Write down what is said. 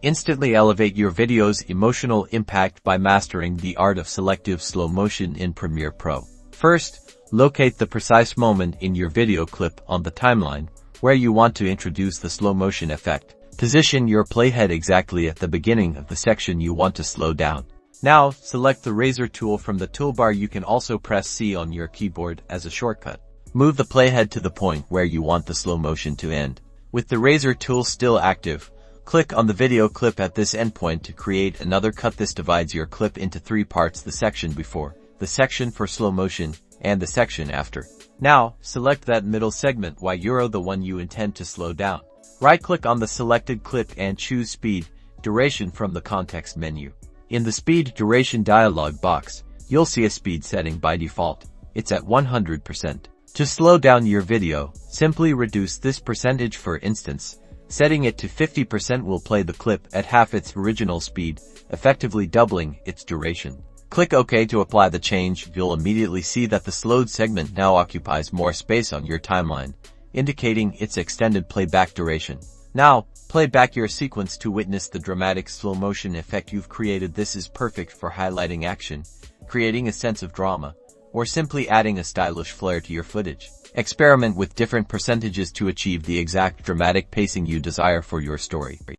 Instantly elevate your video's emotional impact by mastering the art of selective slow motion in Premiere Pro. First, locate the precise moment in your video clip on the timeline where you want to introduce the slow motion effect. Position your playhead exactly at the beginning of the section you want to slow down. Now, select the razor tool from the toolbar. You can also press C on your keyboard as a shortcut. Move the playhead to the point where you want the slow motion to end. With the razor tool still active, click on the video clip at this endpoint to create another cut. This divides your clip into 3 parts: the section before, the section for slow motion, and the section after. Now, select that middle segment, the one you intend to slow down. Right-click on the selected clip and choose Speed Duration from the context menu. In the Speed Duration dialog box, you'll see a speed setting by default. It's at 100%. To slow down your video, simply reduce this percentage. For instance, setting it to 50% will play the clip at half its original speed, effectively doubling its duration. Click OK to apply the change. You'll immediately see that the slowed segment now occupies more space on your timeline, indicating its extended playback duration. Now, play back your sequence to witness the dramatic slow motion effect you've created. This is perfect for highlighting action, creating a sense of drama, or simply adding a stylish flair to your footage. Experiment with different percentages to achieve the exact dramatic pacing you desire for your story.